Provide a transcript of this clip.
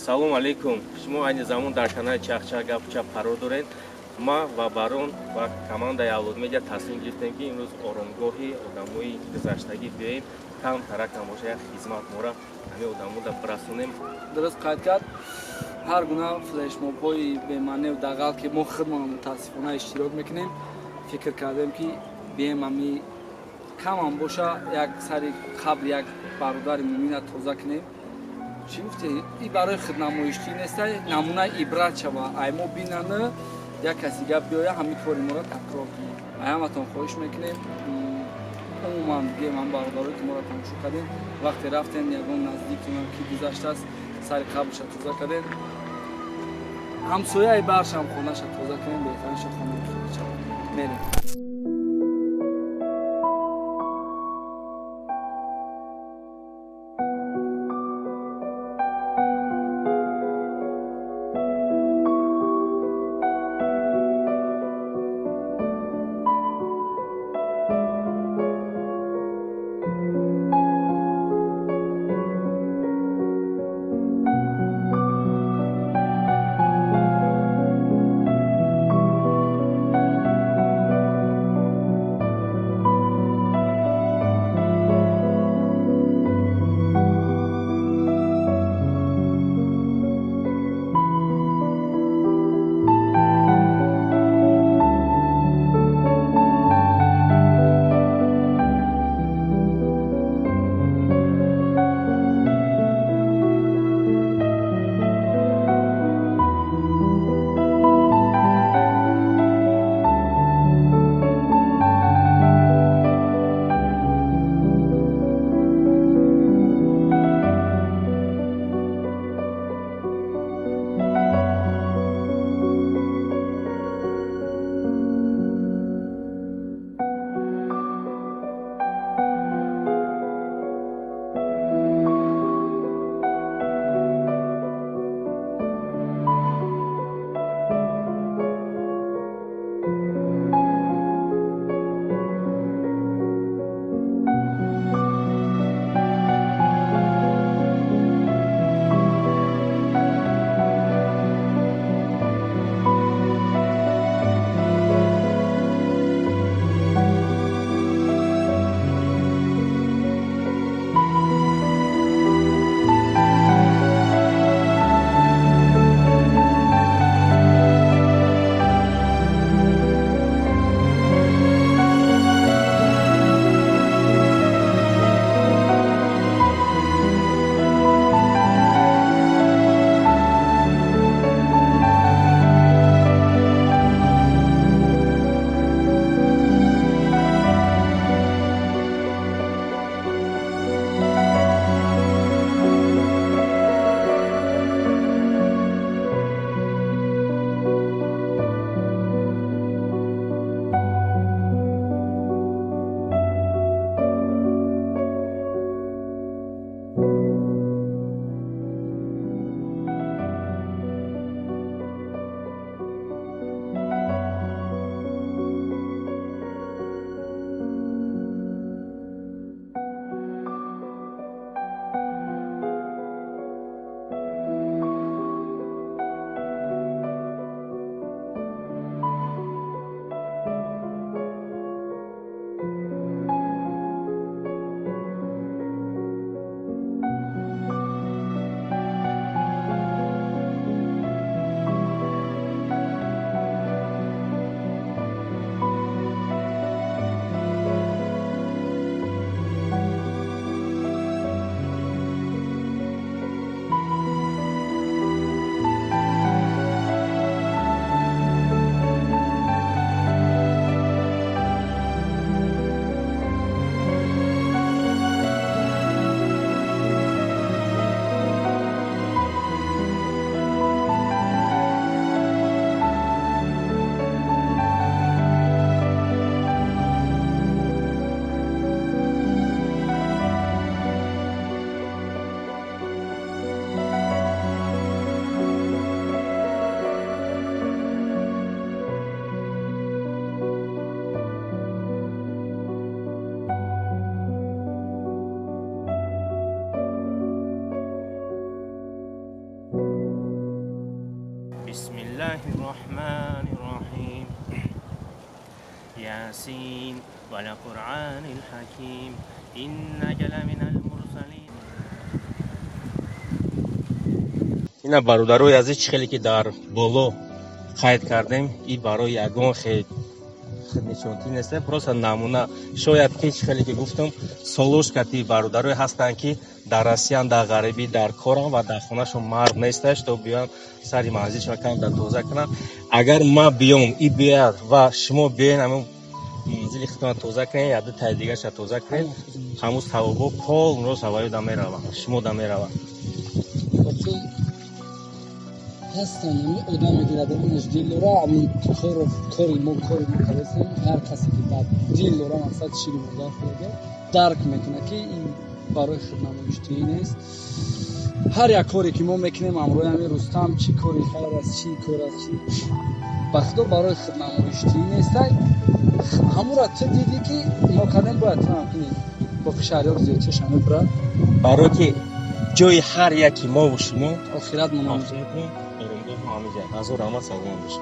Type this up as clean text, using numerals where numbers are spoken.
салом алейкум. Шумо айни замон дар канали Чахчах гапчап қарор доред. Ма ва Барон ва командаи Авлод Медиа тасмим гирифтем ки имрӯз оромгоҳи одамои гузаштагӣ биёем, кам таракам боша як хизмат мора ҳамин одамода бирасонем. Дуруст қайд кард. ҳар гуна флешмобҳои бемаънию дағал ки мо худмон мутаассифона иштирок мекунем, фикр кардем ки бием ҳами камам боша як сари қабл як бародари муъмина тоза кунем. Чӣ гуфте? И барои худнамоиштӣ неста, намунаи ибрат шава. Ай мо бинанда як каси гап биёя ҳамин кори моро такрор кунем. Ай ҳаматон хоҳиш мекунем. умуман бием ҳам бародарое ки моро тамошо кардем, вақте рафтем ягон наздиктон ки гузаштааст сари қаблша тоза кардем, ҳамсояи баршам хонаша тоза кунем, беҳтариша хона мерем. الله الرحمن الرحیم یاسین والقرآن الحکیم انک لمن المرسلین. اینا برادرای عزیز خیلی که در بالا قید کردیم این برای یگان خیلی نشانتی نیست، просто نمونه. شاید که خیلی که گفتم سالوش کتی برادرای هستن که در روسیه در غربی در کارن و در خونهشون مرد نیستش تا بیان سری منزلشون کم در توزیع کنن. اگر ما بیام این بیاد و شما بیاین همون منزل خودتون توزیع کنین یا دو تای دیگه شو توزیع کنین، همون ثوابا پول اون روز هوایی دم میروه، شما دم میروه. هستن یعنی آدمی که در اونش دل داره همین کاری ما کردیم هر کسی که بعد دل داره مقصد شیری مدار خورده درک میکنه که این برای خودنمایشی نیست. هر یک کاری که ما میکنیم امروز همین رستم چی کاری خیر است چی کار است چی بخدا برای خودنمایشی نیست. همون را تو دیدی که ما کردیم باید تو هم کنیم با فشاریار زیادی شامل برد برای که جای هر یکی ما و شما آخرت منام همینجا از او رحمت سلام بشه.